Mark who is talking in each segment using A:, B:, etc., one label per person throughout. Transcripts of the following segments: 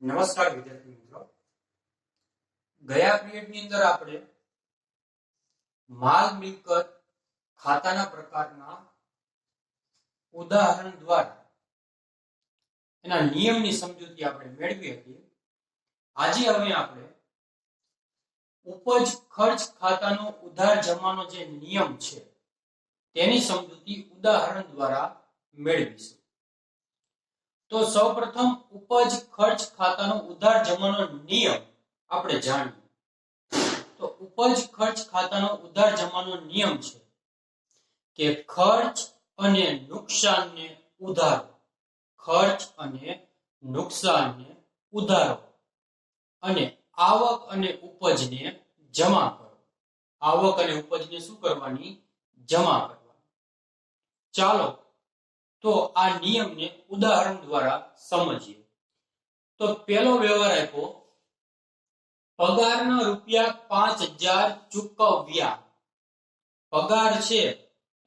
A: નમસ્કાર વિદ્યાર્થી મિત્રો, ગયા પીરિયડની અંદર આપણે માલ મિલકત ખાતાના પ્રકારના ઉદાહરણ દ્વારા એના નિયમની સમજૂતી આપણે મેળવી હતી. આજે હવે આપણે ઉપજ ખર્ચ ખાતાનો ઉધાર જમાનો જે નિયમ છે તેની સમજૂતી ઉદાહરણ દ્વારા મેળવીશું. તો સૌપ્રથમ ઉપજ ખર્ચ ખાતાનો ઉધાર જમાનો નિયમ આપણે જાણીએ. તો ઉપજ ખર્ચ ખાતાનો ઉધાર જમાનો નિયમ છે કે ખર્ચ અને નુકસાનને ઉધારો, ખર્ચ અને નુકસાનને ઉધારો અને આવક અને ઉપજને જમા કરો. આવક અને ઉપજને શું કરવાની? જમા કરવાની. ચાલો તો આ નિયમને ઉદાહરણ દ્વારા સમજીએ. તો પહેલો વ્યવહાર આપ્યો, પગારના રૂપિયા 5000 ચૂકવ્યા. પગાર છે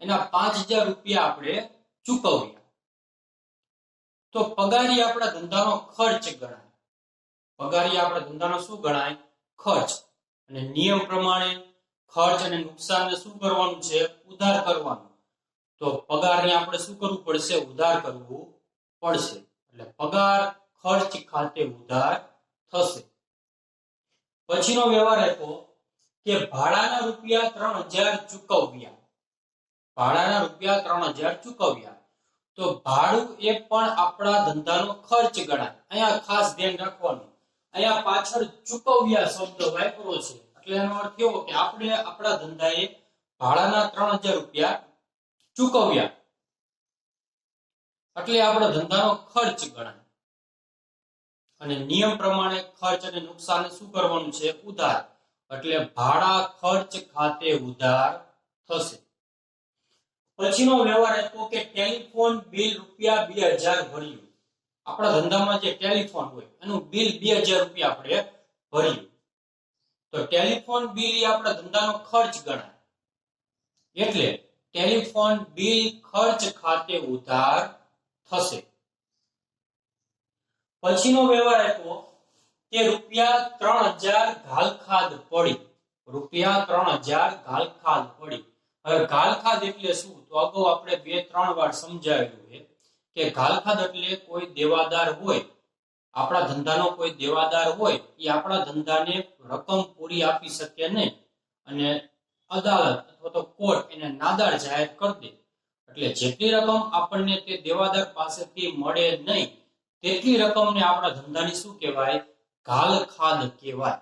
A: એના 5000 રૂપિયા આપણે ચૂકવ્યા. તો પગારી આપણા ધંધાનો ખર્ચ ગણાય. પગારી આપણા ધંધાનો શું ગણાય? ખર્ચ. અને નિયમ પ્રમાણે ખર્ચ અને નુકસાનને શું કરવાનું છે? ઉધાર કરવાનું. તો પગારને આપણે શું કરવું પડશે? ઉધાર કરવું પડશે. એટલે પગાર ખર્ચ ખાતે ઉધાર થશે. પછીનો વ્યવહાર આપ્યો કે ભાડાના રૂપિયા 3000 ચૂકવ્યા. ભાડાના રૂપિયા 3000 ચૂકવ્યા. તો ભાડું એ પણ આપણા ધંધાનો ખર્ચ ગણાય. અહીંયા ખાસ ધ્યાન રાખવાનું, અહીંયા પાછળ ચૂકવ્યા શબ્દ વાપરો છે. એટલે એનો અર્થ એવો કે આપણે આપણા ધંધાએ ભાડાના 3000 રૂપિયા ચૂકવ્યા એટલે આપણા ધંધાનો ખર્ચ ગણાય. અને નિયમ પ્રમાણે ખર્ચ અને નુકસાન શું કરવાનું છે? ઉધાર. એટલે ભાડા ખર્ચ ખાતે ઉધાર થશે. પછીનો વ્યવહાર આપ્યો કે ટેલિફોન બિલ રૂપિયા 2000 ભર્યું. આપણા ધંધામાં જે ટેલિફોન હોય એનું બિલ 2000 રૂપિયા આપણે ભર્યું. તો ટેલિફોન બિલ એ આપણા ધંધાનો ખર્ચ ગણાય. એટલે ટેલિફોન બિલ ખર્ચ ખાતે ઉધાર થશે. પછીનો વ્યવહાર આપ્યો કે રૂપિયા 3000 ઘાલખાદ પડી. રૂપિયા 3000 ઘાલખાદ પડી. હવે ઘાલખાદ એટલે શું? તો અગાઉ આપણે 2-3 વાર સમજાવ્યું છે કે ઘાલખાદ એટલે કોઈ દેવાદાર હોય, આપણા ધંધાનો કોઈ દેવાદાર હોય, એ આપણા ધંધાને રકમ પૂરી આપી શકે નહીં અને અદાલત અથવા તો કોર્ટ એને નાદાર જાહેર કરી દે. એટલે જેટલી રકમ આપણને તે દેવાદાર પાસેથી મળે નહીં તેટલી રકમને આપણા ધંધાની શું કહેવાય? ઘાલખાદ કહેવાય.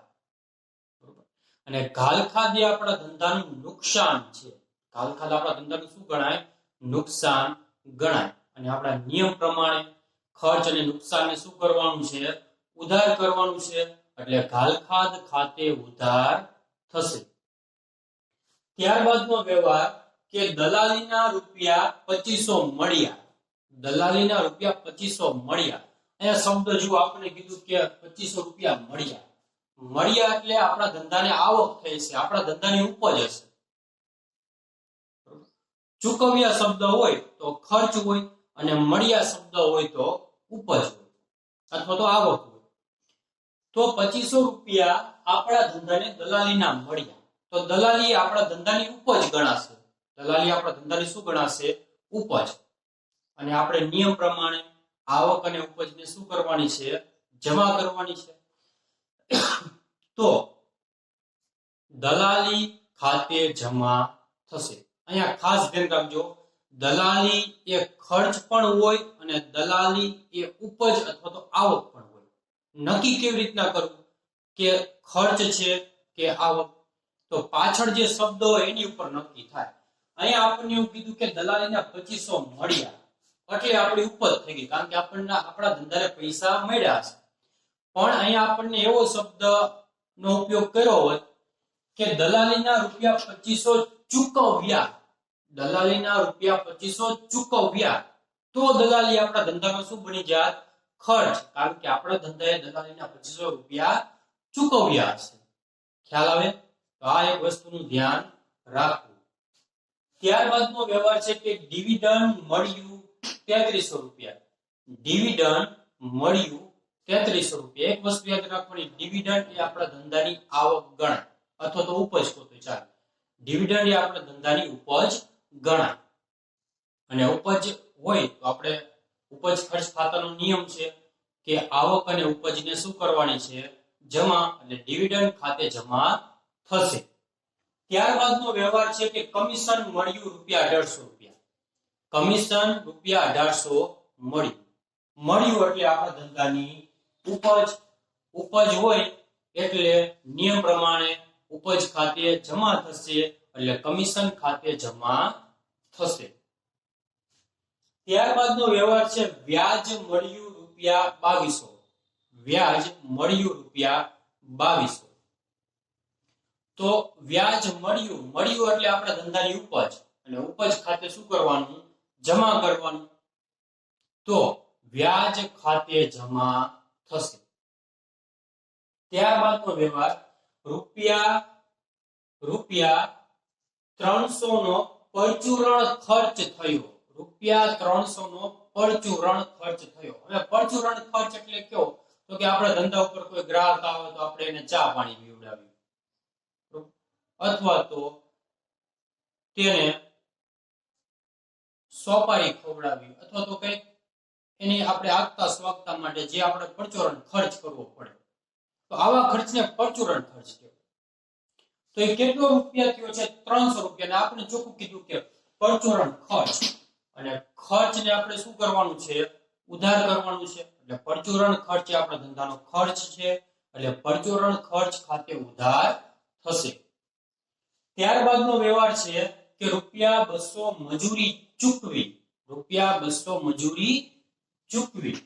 A: અને ઘાલખાદ એ આપણા ધંધાનું નુકસાન છે. ઘાલખાદ આપણા ધંધાનું શું ગણાય? નુકસાન ગણાય. અને આપણા નિયમ પ્રમાણે ખર્ચ અને નુકસાનને શું કરવાનું છે? ઉધાર કરવાનું છે. એટલે ઘાલખાદ ખાતે ઉધાર થશે. ત્યારબાદનો વ્યવહાર કે દલાલીના રૂપિયા 2500 મળ્યા. દલાલીના રૂપિયા 2500 મળ્યા. અહીંયા શબ્દ જો આપણે કીધું કે 2500 રૂપિયા મળ્યા. મળ્યા એટલે આપણા ધંધાને આવક થઈ છે, આપણા ધંધાની ઉપજ હશે. ચૂકવ્યા શબ્દ હોય તો ખર્ચ હોય અને મળ્યા શબ્દ હોય તો ઉપજ હોય અથવા તો આવક હોય. તો 2500 રૂપિયા આપણા ધંધાને દલાલીના મળ્યા. તો દલાલી આપણા ધંધાની ઉપજ ગણાશે. દલાલી આપણા ધંધાની શું ગણાશે? ઉપજ. અને આપણે નિયમ પ્રમાણે આવક અને ઉપજને શું કરવાની છે? જમા કરવાની છે. તો દલાલી ખાતે જમા થશે. અહીંયા ખાસ ધ્યાન રાખજો, દલાલી એ ખર્ચ પણ હોય અને દલાલી એ ઉપજ અથવા તો આવક પણ હોય. નક્કી કેવી રીતના કરવું કે ખર્ચ છે કે આવક? તો પાછળ જે શબ્દ હોય એની ઉપર નક્કી થાય. અહીંયા આપણને એવું કીધું કે દલાલીના 2500 મળ્યા એટલે આપણી ઉપજ થઈ ગઈ, કારણ કે આપણને આપણા ધંધાને પૈસા મળ્યા છે. પણ અહીંયા આપણને એવો શબ્દ નો ઉપયોગ કર્યો હોય કે દલાલીના રૂપિયા 2500 ચૂકવ્યા. દલાલીના રૂપિયા 2500 ચૂકવ્યા તો દલાલી આપણા ધંધાનો શું બની જાત? ખર્ચ. કારણ કે આપણા ધંધાએ દલાલીના 2500 રૂપિયા ચૂકવ્યા છે. ખ્યાલ આવે? તો આ એક વસ્તુનું ધ્યાન રાખવું. ત્યારબાદનો વ્યવહાર છે કે ડિવિડન્ડ મળ્યું 3300 રૂપિયા. ડિવિડન્ડ મળ્યું 3300 રૂપિયા. એક વસ્તુ યાદ રાખવાની, ડિવિડન્ડ એ આપણા ધંધાની આવક ગણાય અથવા તો ઉપજ કહો તો ચાલે. ડિવિડન્ડ એ આપણા ધંધાની ઉપજ ગણાય અને ઉપજ હોય તો આપણે ઉપજ ખર્ચ ખાતાનો નિયમ છે કે આવક અને ઉપજને શું કરવાની છે? જમા, એટલે ડિવિડન્ડ ખાતે જમા થશે. ત્યારબાદનો વ્યવહાર છે કે કમિશન મળ્યું રૂપિયા 1800. કમિશન રૂપિયા 1800 મળ્યું એટલે આપણા ધંધાની ઉપજ હોય એટલે નિયમ પ્રમાણે ઉપજ ખાતે જમા થશે એટલે કમિશન ખાતે જમા થશે. ત્યારબાદનો વ્યવહાર છે વ્યાજ મળ્યું રૂપિયા 2200. વ્યાજ મળ્યું રૂપિયા 2200. તો વ્યાજ મળ્યું એટલે આપણા ધંધાની ઉપજ અને ઉપજ ખાતે શું કરવાનું? જમા કરવાનું. તો વ્યાજ ખાતે જમા થશે. ત્યારબાદનો વ્યવહાર રૂપિયા 300 નો પરચુરણ ખર્ચ થયો. રૂપિયા 300 નો પરચુરણ ખર્ચ થયો. હવે પરચુરણ ખર્ચ એટલે કેવો? તો કે આપણા ધંધા ઉપર કોઈ ગ્રાહક આવે તો આપણે એને ચા પાણી પીવડાવીએ અથવા તો તેને સોપારી ખવડાવી અથવા તો કઈ એની આપણે આગતા સ્વાગતા માટે જે આપણે પરચુરણ ખર્ચ કરવો પડે, તો આવા ખર્ચને પરચુરણ ખર્ચ કહેવાય. તો એ કેટલો રૂપિયા થયો છે? 300 રૂપિયા. આપણે ચોખ્ખું કીધું કે પરચુરણ ખર્ચ, અને ખર્ચને આપણે શું કરવાનું છે? ઉધાર કરવાનું છે. એટલે પરચુરણ ખર્ચ એ આપણા ધંધાનો ખર્ચ છે એટલે પરચુરણ ખર્ચ ખાતે ઉધાર થશે. ત્યારબાદનો વ્યવહાર છે કે રૂપિયા 200 મજૂરી ચૂકવી. રૂપિયા 200 મજૂરી ચૂકવી.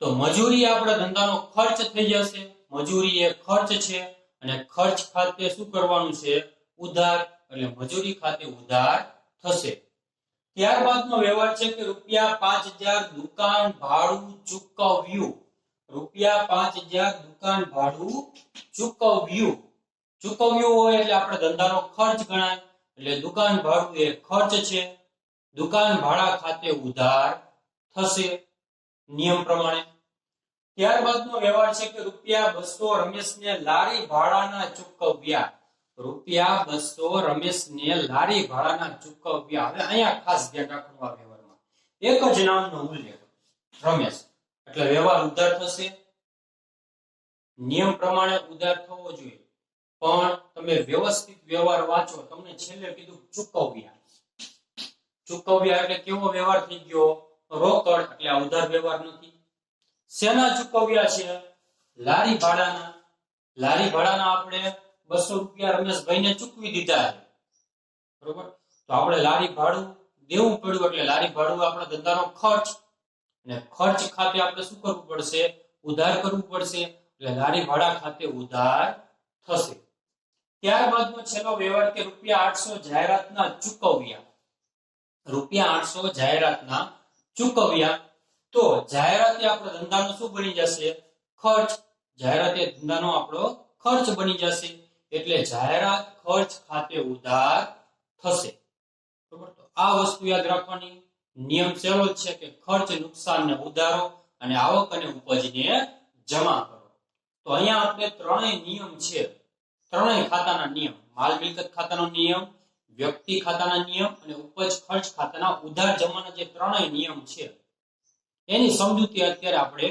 A: તો મજૂરી આપણા ધંધાનો ખર્ચ થઈ જશે. મજૂરી એ ખર્ચ છે અને ખર્ચ ખાતે શું કરવાનું છે? ઉધાર, એટલે મજૂરી ખાતે ઉધાર થશે. ત્યારબાદનો વ્યવહાર છે કે રૂપિયા 5000 દુકાન ભાડું ચૂકવ્યું. રૂપિયા 5000 દુકાન ભાડું ચૂકવ્યું. ચૂકવ્યું હોય એટલે આપણે ધંધાનો ખર્ચ ગણાય એટલે દુકાન ભાડું એ ખર્ચ છે. દુકાન ભાડા ખાતે ઉધાર થશે નિયમ પ્રમાણે. ત્યારબાદનો વ્યવહાર છે કે રૂપિયા 200 રમેશને લારી ભાડાના ચૂકવ્યા. રૂપિયા 200 રમેશને લારી ભાડાના ચૂકવ્યા. હવે અહીંયા ખાસ ધ્યાન રાખવાનું આ વ્યવહારમાં એક જ નામનો ઉલ્લેખ રમેશ એટલે વ્યવહાર ઉધાર થશે. નિયમ પ્રમાણે ઉધાર થવો જોઈએ, પણ તમે વ્યવસ્થિત વ્યવહાર વાંચો, તમને છેલ્લે કીધું ચૂકવ્યા. ચૂકવ્યા એટલે કેવો વ્યવહાર થઈ ગયો? રોકડ, એટલે આ ઉધાર વ્યવહાર નથી. શેના ચૂકવ્યા છે? લારી ભાડાના. લારી ભાડાના આપણે 200 રૂપિયા રમેશભાઈને ચૂકવી દીધા છે, બરોબર? તો આપણે લારી ભાડું દેવું પડ્યું એટલે લારી ભાડું આપણા ધંધાનો ખર્ચ, અને ખર્ચ ખાતે આપણે શું કરવું પડશે? ઉધાર કરવું પડશે એટલે લારી ભાડા ખાતે ઉધાર થશે. ત્યારબાદનો છેલ્લો વ્યવહાર કે રૂપિયા 800 જાહેરાતના ચૂકવ્યા. રૂપિયા 800 જાહેરાતના ચૂકવ્યા. તો જાહેરાત એ આપણા ધંધાનો શું બની જશે? ખર્ચ. જાહેરાત એ ધંધાનો આપણો ખર્ચ બની જશે એટલે જાહેરાત ખર્ચ ખાતે ઉધાર થશે, બરોબર? તો આ વસ્તુ યાદ રાખવાની. નિયમ સહેલો છે કે ખર્ચ, નુકસાનને ઉધારો અને આવક અને ઉપજને જમા કરો. તો અહીંયા આપણે ત્રણેય નિયમ છે, ત્રણેય ખાતાના નિયમ, માલ મિલકત ખાતાનો નિયમ, વ્યક્તિ ખાતાના નિયમ અને ઉપજ ખર્ચ ખાતાના ઉધાર જમાના જે ત્રણેય નિયમ છે એની સમજૂતી અત્યારે આપણે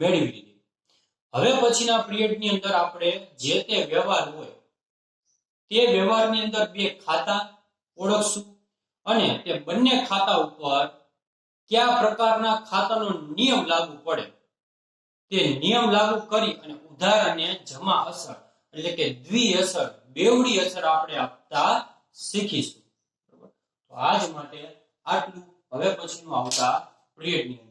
A: મેળવી લીધી. હવે પછીના પિરિયડની અંદર આપણે જે તે વ્યવહાર હોય તે વ્યવહારની અંદર બે ખાતા ઓળખશું અને તે બંને ખાતા ઉપર કયા પ્રકારના ખાતાનો નિયમ લાગુ પડે તે નિયમ લાગુ કરી અને ઉધાર અને જમા અસર એટલે કે દ્વિ અસર, બેવડી અસર આપણે આપતા શીખીશું, બરાબર? તો આજ માટે આટલું. હવે પછીનું આવતા પિરિયડની